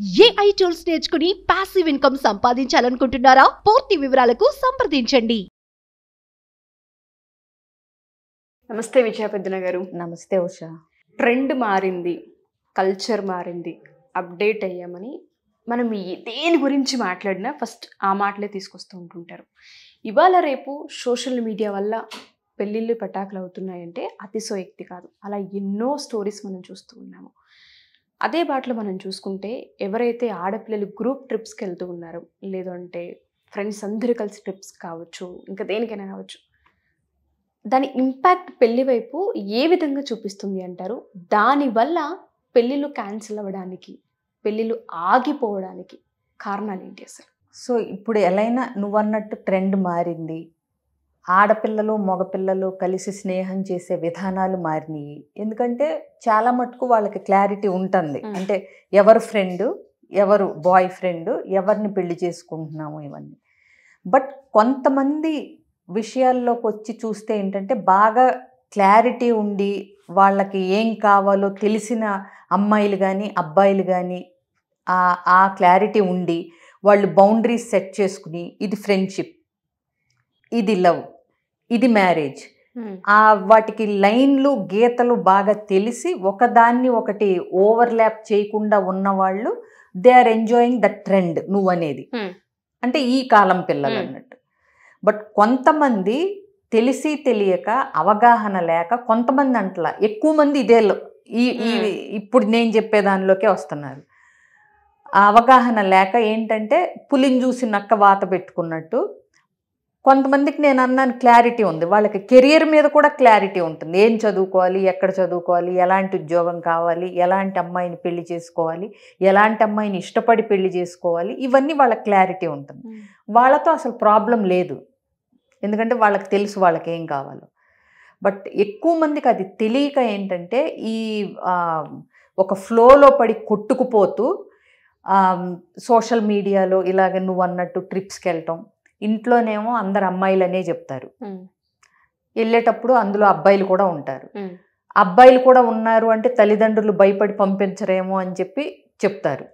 AI tools నేర్చుకుని passive income సంపాదించాలనుకుంటున్నారా? పూర్తి వివరాలకు సంప్రదించండి. నమస్తే విజయ పెద్దన గారు. నమస్తే ఉషా. ట్రెండ్ మారింది, కల్చర్ మారింది, అప్డేట్ అయ్యామని మనం దేని గురించి మాట్లాడినా ఫస్ట్ ఆ మాటలే తీసుకొస్తూ ఉంటుంటారు. ఇవాళ రేపు సోషల్ మీడియా వల్ల పెళ్ళిళ్ళు పటాకులు అవుతున్నాయంటే అతిశయోక్తి కాదు. అలా ఎన్నో స్టోరీస్ మనం చూస్తూ ఉన్నాము. అదే బాటలో మనం చూసుకుంటే ఎవరైతే ఆడపిల్లలు గ్రూప్ ట్రిప్స్కి వెళ్తూ ఉన్నారో, లేదంటే ఫ్రెండ్స్ అందరూ కలిసి ట్రిప్స్ కావచ్చు, ఇంకా దేనికైనా కావచ్చు, దాని ఇంపాక్ట్ పెళ్లి వైపు ఏ విధంగా చూపిస్తుంది అంటారు? దానివల్ల పెళ్ళిళ్ళు క్యాన్సిల్ అవ్వడానికి, పెళ్ళిళ్ళు ఆగిపోవడానికి కారణాలు ఏంటి అసలు? సో ఇప్పుడు ఎలాగైనా నువ్వన్నట్టు ట్రెండ్ మారింది. ఆడపిల్లలు మగపిల్లలు కలిసి స్నేహం చేసే విధానాలు మారినాయి. ఎందుకంటే చాలా మటుకు వాళ్ళకి క్లారిటీ ఉంటుంది. అంటే ఎవరు ఫ్రెండ్, ఎవరు బాయ్ ఫ్రెండ్, ఎవరిని పెళ్లి చేసుకుంటున్నాము ఇవన్నీ. బట్ కొంతమంది విషయాల్లోకి వచ్చి చూస్తే ఏంటంటే బాగా క్లారిటీ ఉండి వాళ్ళకి ఏం కావాలో తెలిసిన అమ్మాయిలు కానీ అబ్బాయిలు కానీ ఆ క్లారిటీ ఉండి వాళ్ళు బౌండరీస్ సెట్ చేసుకుని ఇది ఫ్రెండ్షిప్, ఇది లవ్, ఇది మ్యారేజ్, వాటికి లైన్లు గీతలు బాగా తెలిసి ఒకదాన్ని ఒకటి ఓవర్లాప్ చేయకుండా ఉన్నవాళ్ళు they are enjoying the trend నువ్వనేది. అంటే ఈ కాలం పిల్లలు అన్నట్టు. బట్ కొంతమంది తెలిసి తెలియక అవగాహన లేక, కొంతమంది అంటలా ఎక్కువ మంది ఇదే ఇప్పుడు నేను చెప్పే దానిలోకే వస్తున్నారు. ఆ అవగాహన లేక ఏంటంటే పులిని చూసి నక్క వాత పెట్టుకున్నట్టు కొంతమందికి నేను అన్నాను క్లారిటీ ఉంది, వాళ్ళకి కెరియర్ మీద కూడా క్లారిటీ ఉంటుంది. ఏం చదువుకోవాలి, ఎక్కడ చదువుకోవాలి, ఎలాంటి ఉద్యోగం కావాలి, ఎలాంటి అమ్మాయిని పెళ్లి చేసుకోవాలి, ఎలాంటి అమ్మాయిని ఇష్టపడి పెళ్లి చేసుకోవాలి, ఇవన్నీ వాళ్ళకి క్లారిటీ ఉంటుంది. వాళ్ళతో అసలు ప్రాబ్లం లేదు, ఎందుకంటే వాళ్ళకి తెలుసు వాళ్ళకి ఏం కావాలో. బట్ ఎక్కువ మందికి అది తెలియక ఏంటంటే ఈ ఒక ఫ్లోలో పడి కొట్టుకుపోతూ సోషల్ మీడియాలో ఇలాగ నువ్వు అన్నట్టు ట్రిప్స్కి వెళ్ళటం, ఇంట్లోనేమో అందరు అమ్మాయిలనే చెప్తారు, వెళ్ళేటప్పుడు అందులో అబ్బాయిలు కూడా ఉంటారు. అబ్బాయిలు కూడా ఉన్నారు అంటే తల్లిదండ్రులు భయపడి పంపించరేమో అని చెప్పి చెప్తారు.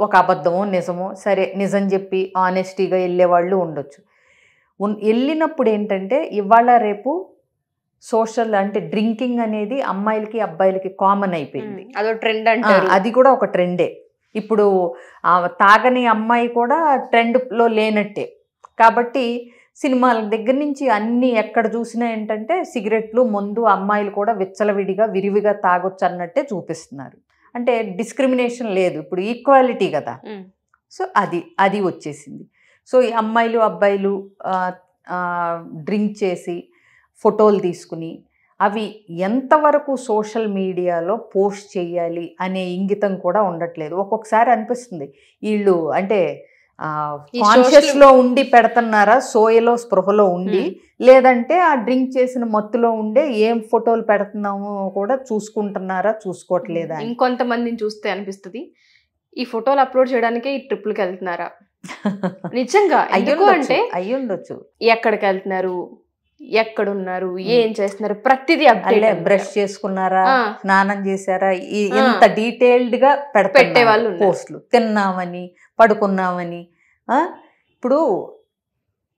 ఒక అబద్ధమో నిజమో, సరే నిజం చెప్పి ఆనెస్టీగా వెళ్ళేవాళ్ళు ఉండొచ్చు. వెళ్ళినప్పుడు ఏంటంటే ఇవాళ రేపు సోషల్ అంటే డ్రింకింగ్ అనేది అమ్మాయిలకి అబ్బాయిలకి కామన్ అయిపోయింది. అదో ట్రెండ్ అంటారు. అది కూడా ఒక ట్రెండే. ఇప్పుడు తాగని అమ్మాయి కూడా ట్రెండ్లో లేనట్టే. కాబట్టి సినిమాల దగ్గర నుంచి అన్నీ ఎక్కడ చూసినా ఏంటంటే సిగరెట్లు, మందు అమ్మాయిలు కూడా విచ్చలవిడిగా విరివిగా తాగొచ్చు అన్నట్టే చూపిస్తున్నారు. అంటే డిస్క్రిమినేషన్ లేదు, ఇప్పుడు ఈక్వాలిటీ కదా. సో అది వచ్చేసింది. సో ఈ అమ్మాయిలు అబ్బాయిలు డ్రింక్ చేసి ఫోటోలు తీసుకుని అవి ఎంతవరకు సోషల్ మీడియాలో పోస్ట్ చేయాలి అనే ఇంగితం కూడా ఉండట్లేదు. ఒక్కొక్కసారి అనిపిస్తుంది వీళ్ళు అంటే కాన్షియస్లో ఉండి పెడుతున్నారా, సోయలో స్పృహలో ఉండి, లేదంటే ఆ డ్రింక్ చేసిన మత్తులో ఉండే ఏం ఫోటోలు పెడుతున్నామో కూడా చూసుకుంటున్నారా, చూసుకోవట్లేదా. ఇంకొంతమందిని చూస్తే అనిపిస్తుంది ఈ ఫోటోలు అప్లోడ్ చేయడానికే ఈ ట్రిప్లకి వెళ్తున్నారా. నిజంగా ఎందుకు అంటే అయ్యుండొచ్చు. ఎక్కడికి వెళ్తున్నారు, ఎక్కడున్నారు, ఏం చేస్తున్నారు, ప్రతిదీ అప్డేట్. బ్రష్ చేసుకున్నారా, స్నానం చేశారా, ఇంత డీటెయిల్డ్ గా పెట్టే వాళ్ళు పోస్టులు. తిన్నామని, పడుకున్నామని. ఇప్పుడు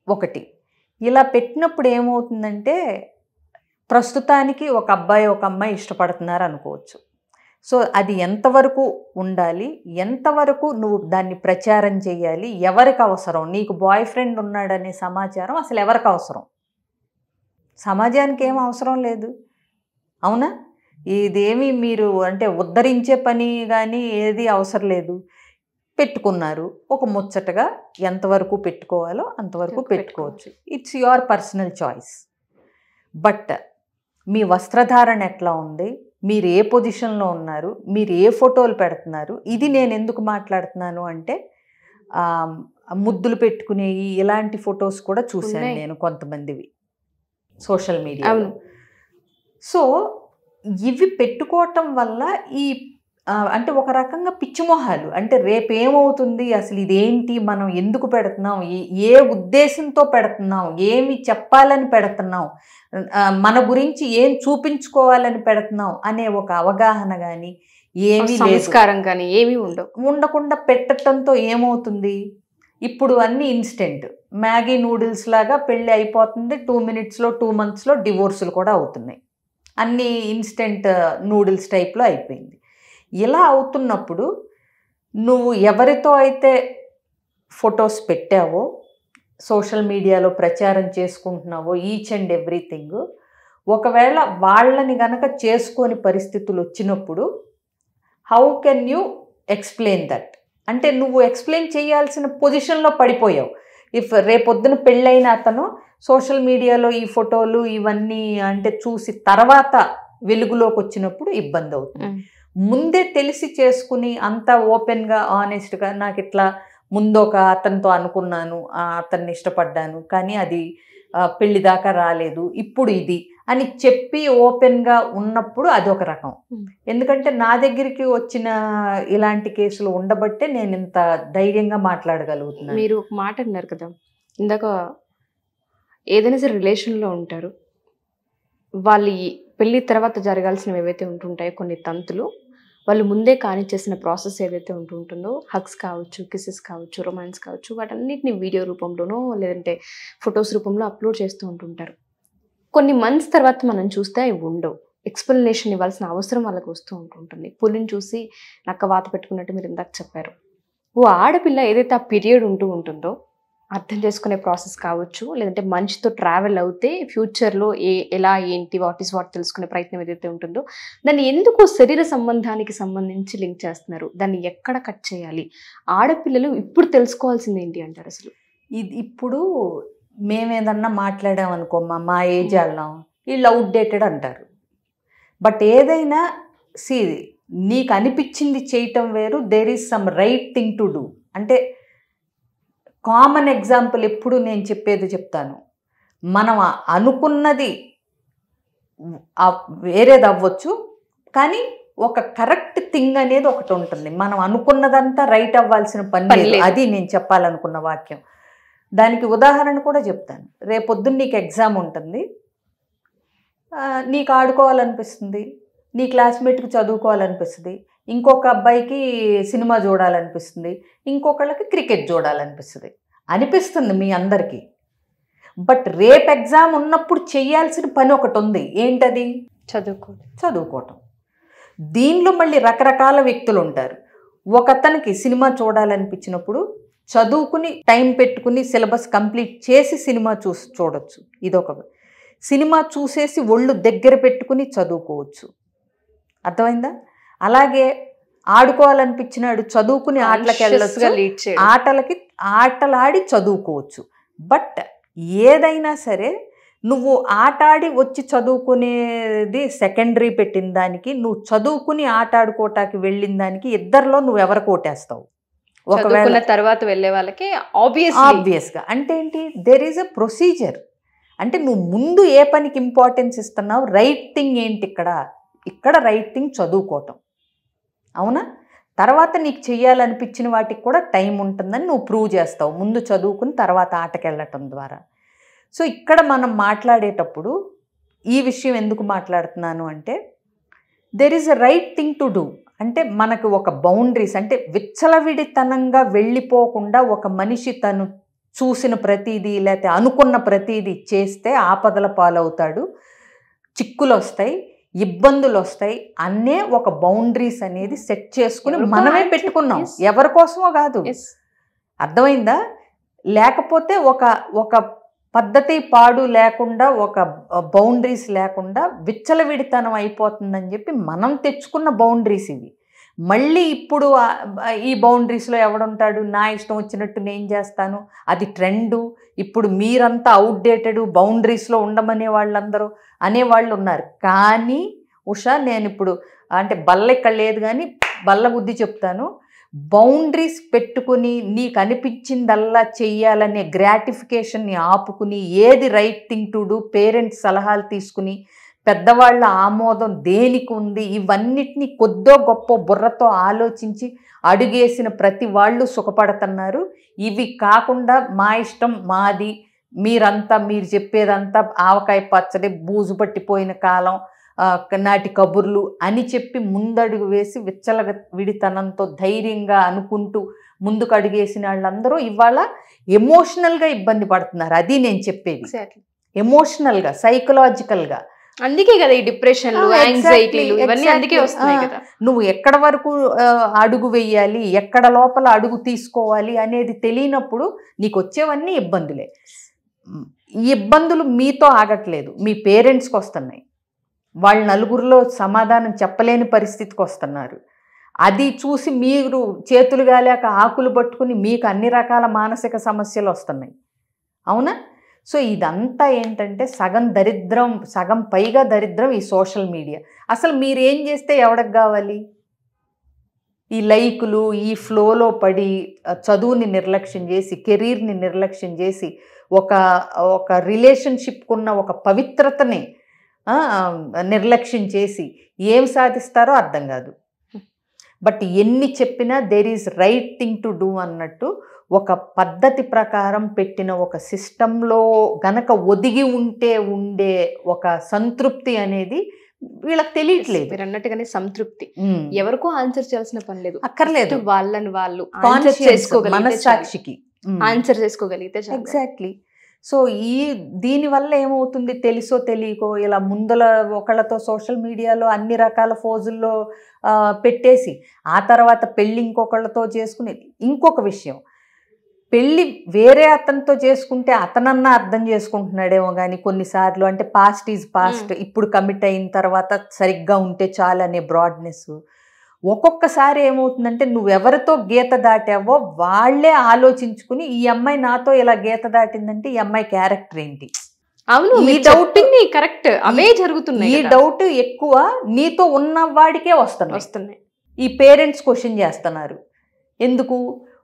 ఒకటి ఇలా పెట్టినప్పుడు ఏమవుతుందంటే ప్రస్తుతానికి ఒక అబ్బాయి ఒక అమ్మాయి ఇష్టపడుతున్నారు అనుకోవచ్చు. సో అది ఎంతవరకు ఉండాలి, ఎంతవరకు నువ్వు దాన్ని ప్రచారం చేయాలి, ఎవరికి అవసరం, నీకు బాయ్ ఫ్రెండ్ ఉన్నాడనే సమాచారం అసలు ఎవరికి అవసరం? సమాజానికి ఏం అవసరం లేదు, అవునా? ఇదేమి మీరు అంటే ఉద్ధరించే పని కానీ ఏది అవసరం లేదు. పెట్టుకున్నారు, ఒక ముచ్చటగా ఎంతవరకు పెట్టుకోవాలో అంతవరకు పెట్టుకోవచ్చు. It's your personal choice. But మీ వస్త్రధారణ ఎట్లా ఉంది, మీరు ఏ పొజిషన్లో ఉన్నారు, మీరు ఏ ఫోటోలు పెడుతున్నారు, ఇది నేను ఎందుకు మాట్లాడుతున్నాను అంటే ముద్దులు పెట్టుకునేవి ఇలాంటి ఫొటోస్ కూడా చూశాను నేను కొంతమందివి సోషల్ మీడియాలో. సో ఇవి పెట్టుకోవటం వల్ల ఈ అంటే ఒక రకంగా పిచ్చిమొహాలు, అంటే రేపేమవుతుంది, అసలు ఇదేంటి, మనం ఎందుకు పెడుతున్నాం, ఏ ఉద్దేశంతో పెడుతున్నాం, ఏమి చెప్పాలని పెడుతున్నాం, మన గురించి ఏం చూపించుకోవాలని పెడుతున్నాం అనే ఒక అవగాహన కానీ ఏమీ లేదు. సంస్కారం కానీ ఏమీ ఉండవు. ఉండకుండా పెట్టడంతో ఏమవుతుంది, ఇప్పుడు అన్ని ఇన్స్టెంట్ మ్యాగీ నూడిల్స్ లాగా పెళ్ళి అయిపోతుంది, 2 minutesలో 2 monthsలో డివోర్సులు కూడా అవుతున్నాయి. అన్ని ఇన్స్టెంట్ నూడిల్స్ టైప్లో అయిపోయింది. ఇలా అవుతున్నప్పుడు నువ్వు ఎవరితో అయితే ఫొటోస్ పెట్టావో, సోషల్ మీడియాలో ప్రచారం చేసుకుంటున్నావో, ఈచ్ అండ్ ఎవ్రీథింగ్, ఒకవేళ వాళ్ళని గనక చేసుకోని పరిస్థితులు వచ్చినప్పుడు how can you explain that? అంటే నువ్వు ఎక్స్ప్లెయిన్ చేయాల్సిన పొజిషన్లో పడిపోయావు. ఇఫ్ రేపొద్దున పెళ్ళైన అతను సోషల్ మీడియాలో ఈ ఫోటోలు ఇవన్నీ అంటే చూసి తర్వాత వెలుగులోకి వచ్చినప్పుడు ఇబ్బంది అవుతుంది. ముందే తెలిసి చేసుకుని అంత ఓపెన్గా ఆనెస్ట్గా నాకు ఇట్లా ముందు ఒక అతనితో అనుకున్నాను, అతన్ని ఇష్టపడ్డాను, కానీ అది పెళ్లి దాకా రాలేదు, ఇప్పుడు ఇది అని చెప్పి ఓపెన్గా ఉన్నప్పుడు అదొక రకం. ఎందుకంటే నా దగ్గరికి వచ్చిన ఇలాంటి కేసులు ఉండబట్టే నేను ఇంత ధైర్యంగా మాట్లాడగలుగుతున్నాను. మీరు ఒక మాట అన్నారు కదా ఇందాక, ఏదైనా సరే రిలేషన్లో ఉంటారు, వాళ్ళు పెళ్ళి తర్వాత జరగాల్సినవి ఏవైతే ఉంటుంటాయో కొన్ని తంతులు, వాళ్ళు ముందే కానిచ్చేసిన ప్రాసెస్ ఏదైతే ఉంటుందో, హగ్స్ కావచ్చు, కిసెస్ కావచ్చు, రొమాన్స్ కావచ్చు, వాటన్నిటిని వీడియో రూపంలోనో లేదంటే ఫొటోస్ రూపంలో అప్లోడ్ చేస్తూ ఉంటుంటారు. కొన్ని మంత్స్ తర్వాత మనం చూస్తే అవి ఉండవు. ఎక్స్ప్లెనేషన్ ఇవ్వాల్సిన అవసరం వాళ్ళకి వస్తూ ఉంటుంటుంది. పులిని చూసి నక్క వాత పెట్టుకున్నట్టు మీరు ఇందాక చెప్పారు. ఓ ఆడపిల్ల ఏదైతే ఆ పీరియడ్ ఉంటుందో అర్థం చేసుకునే ప్రాసెస్ కావచ్చు, లేదంటే మనిషితో ట్రావెల్ అవుతే ఫ్యూచర్లో ఎలా ఏంటి వాట్ తెలుసుకునే ప్రయత్నం ఏదైతే ఉంటుందో, దాన్ని ఎందుకు శరీర సంబంధానికి సంబంధించి లింక్ చేస్తున్నారు? దాన్ని ఎక్కడ కట్ చేయాలి? ఆడపిల్లలు ఇప్పుడు తెలుసుకోవాల్సింది ఏంటి అంటారు అసలు? ఇది ఇప్పుడు మేమేదన్నా మాట్లాడామనుకోమ్మా, మా ఏజ్ వాళ్ళం, వీళ్ళు అవుట్డేటెడ్ అంటారు. బట్ ఏదైనా నీకు అనిపించింది చేయటం వేరు, there is some right thing to do. అంటే కామన్ ఎగ్జాంపుల్ ఎప్పుడు నేను చెప్పేది చెప్తాను. మనం అనుకున్నది వేరేది అవ్వచ్చు, కానీ ఒక కరెక్ట్ థింగ్ అనేది ఒకటి ఉంటుంది. మనం అనుకున్నదంతా రైట్ అవ్వాల్సిన పని లేదు. అది నేను చెప్పాలనుకున్న వాక్యం. దానికి ఉదాహరణ కూడా చెప్తాను. రేపొద్దున్న నీకు ఎగ్జామ్ ఉంటుంది, నీకు ఆడుకోవాలనిపిస్తుంది, నీ క్లాస్మేట్కి చదువుకోవాలనిపిస్తుంది, ఇంకొక అబ్బాయికి సినిమా చూడాలనిపిస్తుంది, ఇంకొకళ్ళకి క్రికెట్ చూడాలనిపిస్తుంది మీ అందరికీ. బట్ రేపు ఎగ్జామ్ ఉన్నప్పుడు చేయాల్సిన పని ఒకటి ఉంది. ఏంటది? చదువుకోవటం. దీనిలో మళ్ళీ రకరకాల వ్యక్తులు ఉంటారు. ఒకతనికి సినిమా చూడాలనిపించినప్పుడు చదువుకుని టైం పెట్టుకుని సిలబస్ కంప్లీట్ చేసి సినిమా చూడొచ్చు, ఇదొక. సినిమా చూసేసి ఒళ్ళు దగ్గర పెట్టుకుని చదువుకోవచ్చు. అర్థమైందా? అలాగే ఆడుకోవాలనిపించినాడు చదువుకుని ఆటలకి వెళ్ళొచ్చు, ఆటలాడి చదువుకోవచ్చు. బట్ ఏదైనా సరే నువ్వు ఆటాడి వచ్చి చదువుకునేది సెకండరీ పెట్టిన దానికి, నువ్వు చదువుకుని ఆట ఆడుకోవటానికి వెళ్ళిన దానికి ఇద్దరిలో నువ్వు ఎవరికి ఓటేస్తావు? ఒకవేళ తర్వాత వెళ్ళే వాళ్ళకి ఆబ్వియస్గా. అంటే ఏంటి? There is a procedure. అంటే నువ్వు ముందు ఏ పనికి ఇంపార్టెన్స్ ఇస్తున్నావు, రైట్ థింగ్ ఏంటి ఇక్కడ రైట్ థింగ్ చదువుకోవటం, అవునా? తర్వాత నీకు చెయ్యాలనిపించిన వాటికి కూడా టైం ఉంటుందని నువ్వు ప్రూవ్ చేస్తావు, ముందు చదువుకుని తర్వాత ఆటకి వెళ్ళటం ద్వారా. సో ఇక్కడ మనం మాట్లాడేటప్పుడు ఈ విషయం ఎందుకు మాట్లాడుతున్నాను అంటే, there is a right thing to do. అంటే మనకు ఒక బౌండరీస్, అంటే విచ్చలవిడితనంగా వెళ్ళిపోకుండా ఒక మనిషి తను చూసిన ప్రతిదీ లేకపోతే అనుకున్న ప్రతిదీ చేస్తే ఆపదల పాలవుతాడు, చిక్కులు వస్తాయి, ఇబ్బందులు వస్తాయి అనే ఒక బౌండరీస్ అనేది సెట్ చేసుకుని మనమే పెట్టుకున్నాం. ఎవరి కోసమో కాదు. అర్థమైందా? లేకపోతే ఒక పద్ధతి పాడు లేకుండా, ఒక బౌండరీస్ లేకుండా విచ్చలవిడితనం అయిపోతుందని చెప్పి మనం తెచ్చుకున్న బౌండరీస్ ఇవి. మళ్ళీ ఇప్పుడు ఈ బౌండరీస్లో ఎవడుంటాడు? నా ఇష్టం వచ్చినట్టు నేను చేస్తాను, అది ట్రెండు, ఇప్పుడు మీరంతా అవుట్డేటెడ్, బౌండరీస్లో ఉండమనే వాళ్ళందరూ అనేవాళ్ళు ఉన్నారు. కానీ ఉషా, నేను ఇప్పుడు అంటే బల్ల ఇక్కడ లేదు కానీ బల్ల బుద్ధి చెప్తాను. బౌండరీస్ పెట్టుకుని నీకు అనిపించిందల్లా చెయ్యాలనే గ్రాటిఫికేషన్ని ఆపుకుని, ఏది right thing to do, parents సలహాలు తీసుకుని, పెద్దవాళ్ళ ఆమోదం దేనికి ఉంది, ఇవన్నిటినీ కొద్దో గొప్ప బుర్రతో ఆలోచించి అడుగేసిన ప్రతి వాళ్ళు సుఖపడుతున్నారు. ఇవి కాకుండా మా ఇష్టం మాది, మీరు చెప్పేదంతా ఆవకాయ పచ్చడి, బూజు పట్టిపోయిన కాలం, నాటి కబుర్లు అని చెప్పి ముందడుగు వేసి విచ్చలవిడితనంతో ధైర్యంగా అనుకుంటూ ముందుకు అడుగేసిన వాళ్ళందరూ ఇవాళ ఎమోషనల్గా ఇబ్బంది పడుతున్నారు. అది నేను చెప్పేది, ఎమోషనల్గా, సైకలాజికల్గా. అందుకే కదా ఈ డిప్రెషన్లు, యాంగ్జైటీలు ఇవన్నీ అందుకే వస్తున్నాయి కదా. నువ్వు ఎక్కడ వరకు అడుగు వెయ్యాలి, ఎక్కడ లోపల అడుగు తీసుకోవాలి అనేది తెలియనప్పుడు నీకు వచ్చేవన్నీ ఇబ్బందులే. ఈ ఇబ్బందులు మీతో ఆగట్లేదు, మీ పేరెంట్స్కి వస్తున్నాయి. వాళ్ళు నలుగురిలో సమాధానం చెప్పలేని పరిస్థితికి వస్తున్నారు. అది చూసి మీరు చేతులు గాలేక ఆకులు పట్టుకుని మీకు అన్ని రకాల మానసిక సమస్యలు వస్తున్నాయి. అవునా? సో ఇదంతా ఏంటంటే సగం దరిద్రం, సగం పైగా దరిద్రం ఈ సోషల్ మీడియా. అసలు మీరేం చేస్తే ఎవరికి కావాలి? ఈ లైకులు, ఈ ఫ్లోలో పడి చదువుని నిర్లక్ష్యం చేసి, కెరీర్ని నిర్లక్ష్యం చేసి, ఒక రిలేషన్షిప్కున్న ఒక పవిత్రతని నిర్లక్ష్యం చేసి ఏం సాధిస్తారో అర్థం కాదు. బట్ ఎన్ని చెప్పినా there is right thing to do అన్నట్టు ఒక పద్ధతి ప్రకారం పెట్టిన ఒక సిస్టంలో గనక ఒదిగి ఉండే ఒక సంతృప్తి అనేది వీళ్ళకి తెలియట్లేదు. మీరు అన్నట్టుగానే సంతృప్తి ఎవరికో ఆన్సర్ చేయాల్సిన పని లేదు, అక్కర్లేదు. వాళ్ళని వాళ్ళు మనస్సాక్షికి ఆన్సర్ చేసుకోగలిగితే. ఎగ్జాక్ట్లీ. సో దీనివల్ల ఏమవుతుంది, తెలుసో తెలియకో ఇలా ముందల ఒకళ్ళతో సోషల్ మీడియాలో అన్ని రకాల ఫోజుల్లో పెట్టేసి ఆ తర్వాత పెళ్ళి ఇంకొకళ్ళతో చేసుకుని, ఇంకొక విషయం, పెళ్ళి వేరే అతనితో చేసుకుంటే అతనన్నా అర్థం చేసుకుంటున్నాడేమో కానీ కొన్నిసార్లు అంటే పాస్ట్ ఈజ్ పాస్ట్, ఇప్పుడు కమిట్ అయిన తర్వాత సరిగ్గా ఉంటే చాలు అనే బ్రాడ్నెస్. ఒక్కొక్కసారి ఏమవుతుందంటే నువ్వెవరితో గీత దాటావో వాళ్ళే ఆలోచించుకుని ఈ అమ్మాయి నాతో ఇలా గీత దాటిందంటే ఈ అమ్మాయి క్యారెక్టర్ ఏంటి, అవును ఈ డౌట్ కరెక్ట్, అవే జరుగుతున్నాయి. ఈ డౌట్ ఎక్కువ నీతో ఉన్న వాడికే వస్తున్నాయి. ఈ పేరెంట్స్ క్వశ్చన్ చేస్తున్నారు ఎందుకు?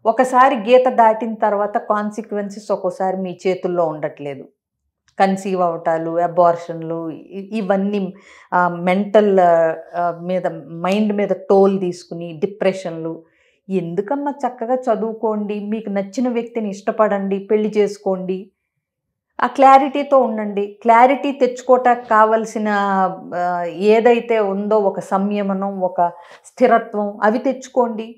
ఒకసారి గీత దాటిన తర్వాత కాన్సిక్వెన్సెస్ ఒక్కోసారి మీ చేతుల్లో ఉండట్లేదు. కన్సీవ్ అవటాలు, అబార్షన్లు, ఇవన్నీ మెంటల్ మైండ్ మీద టోల్ తీసుకుని డిప్రెషన్లు. ఎందుకమ్మా చక్కగా చదువుకోండి, మీకు నచ్చిన వ్యక్తిని ఇష్టపడండి, పెళ్లి చేసుకోండి, ఆ క్లారిటీతో ఉండండి. క్లారిటీ తెచ్చుకోవటానికి కావలసిన ఏదైతే ఉందో ఒక సంయమనం, ఒక స్థిరత్వం, అవి తెచ్చుకోండి.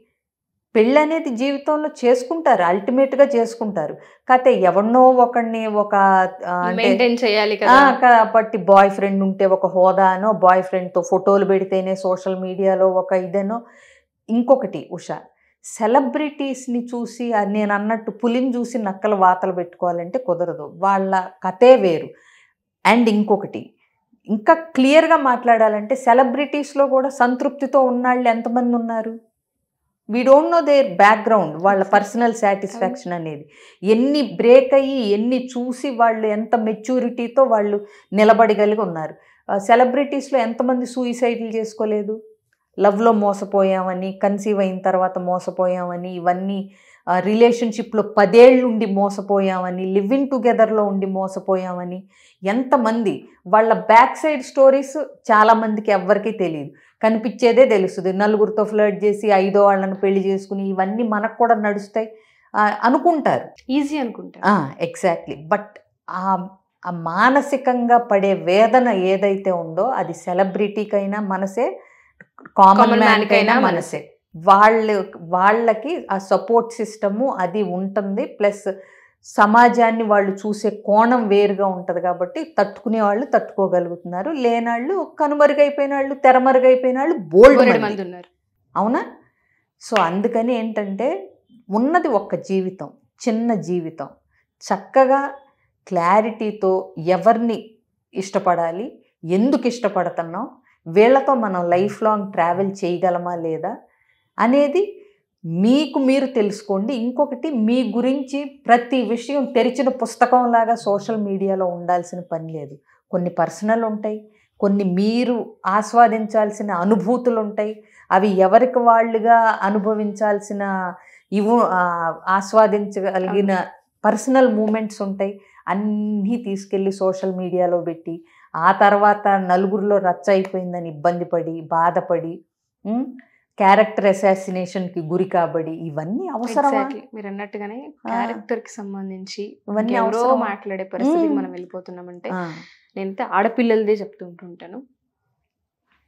పెళ్ళి అనేది జీవితంలో చేసుకుంటారు, అల్టిమేట్గా చేసుకుంటారు. కాకపోతే ఎవరినో ఒకడిని ఒక చేయాలి కాబట్టి బాయ్ ఫ్రెండ్ ఉంటే ఒక హోదానో, బాయ్ ఫ్రెండ్తో ఫోటోలు పెడితేనే సోషల్ మీడియాలో ఒక ఇదేనో. ఇంకొకటి ఉషా, సెలబ్రిటీస్ని చూసి నేను అన్నట్టు పులిని చూసి నక్కల వాతలు పెట్టుకోవాలంటే కుదరదు, వాళ్ళ కథే వేరు. అండ్ ఇంకొకటి ఇంకా క్లియర్గా మాట్లాడాలంటే సెలబ్రిటీస్లో కూడా సంతృప్తితో ఉన్నాళ్ళు ఎంతమంది ఉన్నారు? We don't know their background, వాళ్ళ పర్సనల్ సాటిస్ఫాక్షన్ అనేది. ఎన్ని బ్రేక్ అయ్యి ఎన్ని చూసి వాళ్ళు ఎంత మెచ్యూరిటీతో వాళ్ళు నిలబడగలిగి ఉన్నారు. సెలబ్రిటీస్లో ఎంతమంది సూయిసైడ్లు చేసుకోలేదు? లవ్లో మోసపోయామని, కన్సీవ్ అయిన తర్వాత మోసపోయామని, ఇవన్నీ రిలేషన్షిప్లో 10 ఏళ్ళు ఉండి మోసపోయామని, లివింగ్ టుగెదర్లో ఉండి మోసపోయామని ఎంతమంది, వాళ్ళ బ్యాక్ సైడ్ స్టోరీస్ చాలామందికి ఎవ్వరికీ తెలియదు. కనిపించేదే తెలుస్తుంది, నలుగురితో ఫ్లర్ట్ చేసి 5వ వాళ్ళని పెళ్లి చేసుకుని ఇవన్నీ మనకు కూడా నడుస్తాయి అనుకుంటారు, ఈజీ అనుకుంటారు. ఎగ్జాక్ట్లీ. బట్ ఆ మానసికంగా పడే వేదన ఏదైతే ఉందో అది సెలబ్రిటీకైనా మనసే, కామన్ మ్యాన్కైనా మనసే. వాళ్ళకి ఆ సపోర్ట్ సిస్టము అది ఉంటుంది. ప్లస్ సమాజాన్ని వాళ్ళు చూసే కోణం వేరుగా ఉంటుంది కాబట్టి తట్టుకునే వాళ్ళు తట్టుకోగలుగుతున్నారు. లేనాళ్ళు, కనుమరుగైపోయిన వాళ్ళు, తెరమరుగైపోయిన వాళ్ళు బోల్డ్ మంది ఉన్నారు. అవునా? సో అందుకని ఏంటంటే ఉన్నది ఒక్క జీవితం, చిన్న జీవితం. చక్కగా క్లారిటీతో ఎవరిని ఇష్టపడాలి, ఎందుకు ఇష్టపడుతున్నాం, వీళ్ళతో మనం లైఫ్ లాంగ్ ట్రావెల్ చేయగలమా లేదా అనేది మీకు మీరు తెలుసుకోండి. ఇంకొకటి, మీ గురించి ప్రతి విషయం తెరిచిన పుస్తకంలాగా సోషల్ మీడియాలో ఉండాల్సిన పని లేదు. కొన్ని పర్సనల్ ఉంటాయి, కొన్ని మీరు ఆస్వాదించాల్సిన అనుభూతులు ఉంటాయి, అవి ఎవరికి వాళ్ళుగా అనుభవించాల్సిన ఆస్వాదించగలిగిన పర్సనల్ మూమెంట్స్ ఉంటాయి. అన్నీ తీసుకెళ్ళి సోషల్ మీడియాలో పెట్టి ఆ తర్వాత నలుగురిలో రచ్చ అయిపోయిందని ఇబ్బంది పడి, బాధపడి, క్యారెక్టర్ అసాసినేషన్కి గురి కాబడి, ఇవన్నీ అవసరమా? మీరు అన్నట్టుగానే క్యారెక్టర్కి సంబంధించి ఇవన్నీ అవసరం మాట్లాడే పరిస్థితికి మనం వెళ్ళిపోతున్నామంటే, నేనైతే ఆడపిల్లలదే చెప్తుంటుంటాను.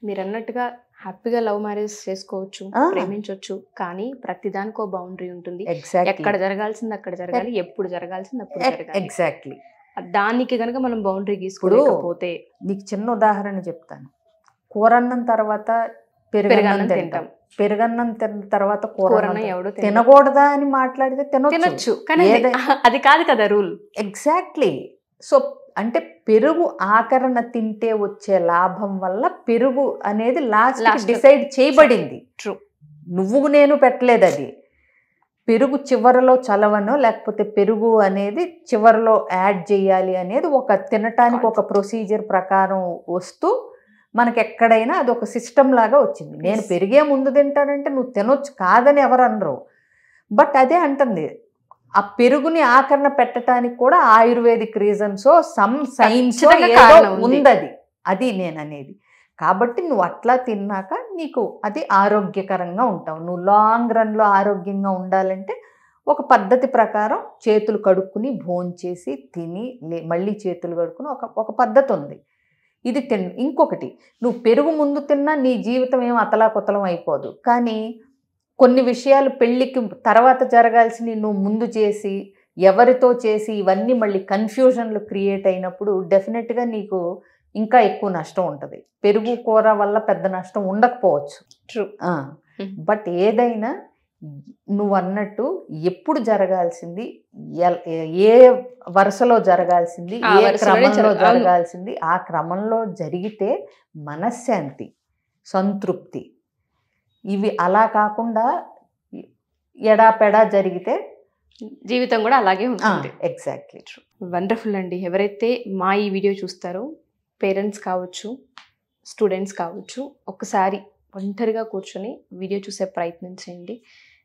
మీరు అన్నట్టుగా హ్యాపీగా లవ్ మ్యారేజ్ చేసుకోవచ్చు, ఆ. ప్రేమించవచ్చు, కానీ ప్రతిదానికి బౌండరీ ఉంటుంది. ఎగ్జాక్ట్లీ ఎక్కడ జరగాల్సింది అక్కడ జరగాలి, ఎప్పుడు జరగాల్సింది అప్పుడు జరగాలి. ఎగ్జాక్ట్లీ. దానికి కనుక మనం బౌండరీ గీసుకోలేకపోతే నీకు చిన్న ఉదాహరణ చెప్తాను. కూరన్నం తర్వాత పెరుగన్నం పెరుగన్నం తింటాం. తింటాం. పెరుగన్నం తిన్న తర్వాత కూరన్న కూరన్నం ఎవడో తినకూడదా అని మాట్లాడితే తినొచ్చు, కానీ అది కాదు కదా రూల్. ఎగ్జాక్ట్లీ. సో అంటే పెరుగు ఆకరణ తింటే వచ్చే లాభం వల్ల పెరుగు అనేది లాస్ట్ డిసైడ్ చేయబడింది. True. నువ్వు నేను పెట్టలేదు అది. పెరుగు చివరలో చలవనో లేకపోతే పెరుగు అనేది చివరిలో యాడ్ చేయాలి అనేది ఒక తినటానికి ఒక ప్రొసీజర్ ప్రకారం వస్తూ మనకి ఎక్కడైనా అది ఒక సిస్టమ్ లాగా వచ్చింది. నేను పెరిగే ముందు తింటానంటే నువ్వు తినొచ్చు, కాదని ఎవరు అనరు. బట్ అదే అంటుంది, ఆ పెరుగుని ఆకరణ పెట్టడానికి కూడా ఆయుర్వేదిక్ రీజన్సో సమ్ సైన్స్ ఉంది. అది నేను అనేది. కాబట్టి నువ్వు అట్లా తిన్నాక నీకు అది ఆరోగ్యకరంగా ఉంటావు. నువ్వు లాంగ్ రన్లో ఆరోగ్యంగా ఉండాలంటే ఒక పద్ధతి ప్రకారం చేతులు కడుక్కుని భోంచేసి తిని మళ్ళీ చేతులు కడుక్కుని ఒక పద్ధతి ఉంది. ఇది ఇంకొకటి, నువ్వు పెరుగు ముందు తిన్నా నీ జీవితం ఏం అతలాకుతలం అయిపోదు. కానీ కొన్ని విషయాలు పెళ్ళికి తర్వాత జరగాల్సినవి నువ్వు ముందు చేసి ఎవరితో చేసి ఇవన్నీ మళ్ళీ కన్ఫ్యూజన్లు క్రియేట్ అయినప్పుడు డెఫినెట్గా నీకు ఇంకా ఎక్కువ నష్టం ఉంటుంది. పెరుగు కూర వల్ల పెద్ద నష్టం ఉండకపోవచ్చు. ట్రూ. బట్ ఏదైనా నువ్వు అన్నట్టు ఎప్పుడు జరగాల్సింది, ఏ వరుసలో జరగాల్సింది, ఏ క్రమంలో జరగాల్సింది, ఆ క్రమంలో జరిగితే మనశ్శాంతి, సంతృప్తి. ఇవి అలా కాకుండా ఎడాపెడా జరిగితే జీవితం కూడా అలాగే ఉంటుంది. ఎగ్జాక్ట్లీ. వండర్ఫుల్ అండి. ఎవరైతే మా ఈ వీడియో చూస్తారో పేరెంట్స్ కావచ్చు, స్టూడెంట్స్ కావచ్చు, ఒక్కసారి ఒంటరిగా కూర్చొని వీడియో చూసే ప్రయత్నం చేయండి.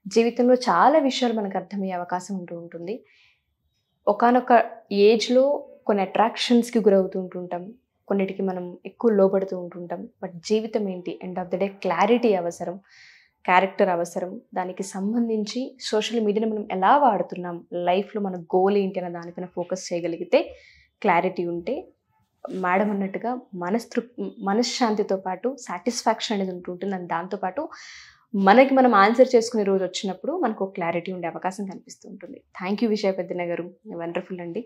జీవితంలో చాలా విషయాలు మనకు అర్థమయ్యే అవకాశం ఉంటుంది. ఒకానొక ఏజ్లో కొన్ని అట్రాక్షన్స్కి గురవుతూ ఉంటుంటాం, కొన్నిటికి మనం ఎక్కువ లోపడుతూ ఉంటుంటాం. బట్ జీవితం ఏంటి, end of the day clarity అవసరం, క్యారెక్టర్ అవసరం. దానికి సంబంధించి సోషల్ మీడియాని మనం ఎలా వాడుతున్నాం, లైఫ్లో మన గోల్ ఏంటి అన్న దానిపైన ఫోకస్ చేయగలిగితే, క్లారిటీ ఉంటే మేడం అన్నట్టుగా మనశ్శాంతితో పాటు సాటిస్ఫాక్షన్ అనేది ఉంటుంటుంది. అండ్ దాంతోపాటు మనకి మనం ఆన్సర్ చేసుకునే రోజు వచ్చినప్పుడు మనకు ఒక క్లారిటీ ఉండే అవకాశం కనిపిస్తూ ఉంటుంది. థ్యాంక్ యూ విజయ పెద్దన్న గారు, వండర్ఫుల్ అండి.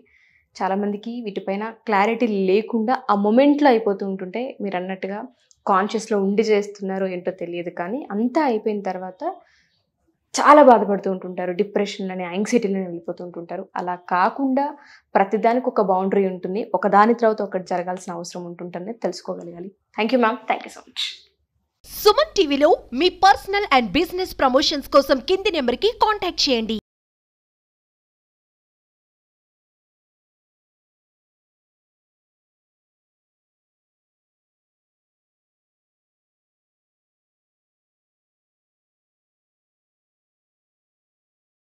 చాలామందికి వీటిపైన క్లారిటీ లేకుండా ఆ మొమెంట్లో అయిపోతూ ఉంటుంటే, మీరు అన్నట్టుగా కాన్షియస్లో ఉండి చేస్తున్నారో ఏంటో తెలియదు, కానీ అంతా అయిపోయిన తర్వాత చాలా బాధపడుతూ ఉంటుంటారు, డిప్రెషన్లని, యాంగ్జైటీలని వెళ్ళిపోతూ ఉంటుంటారు. అలా కాకుండా ప్రతిదానికి ఒక బౌండరీ ఉంటుంది, ఒకదాని తర్వాత ఒకటి జరగాల్సిన అవసరం ఉంటుందని తెలుసుకోగలగాలి. Thank you ma'am, thank you so much. Suman టీవీలో మీ పర్సనల్ అండ్ బిజినెస్ ప్రమోషన్స్ కోసం కింది నెంబర్కి కాంటాక్ట్ చేయండి.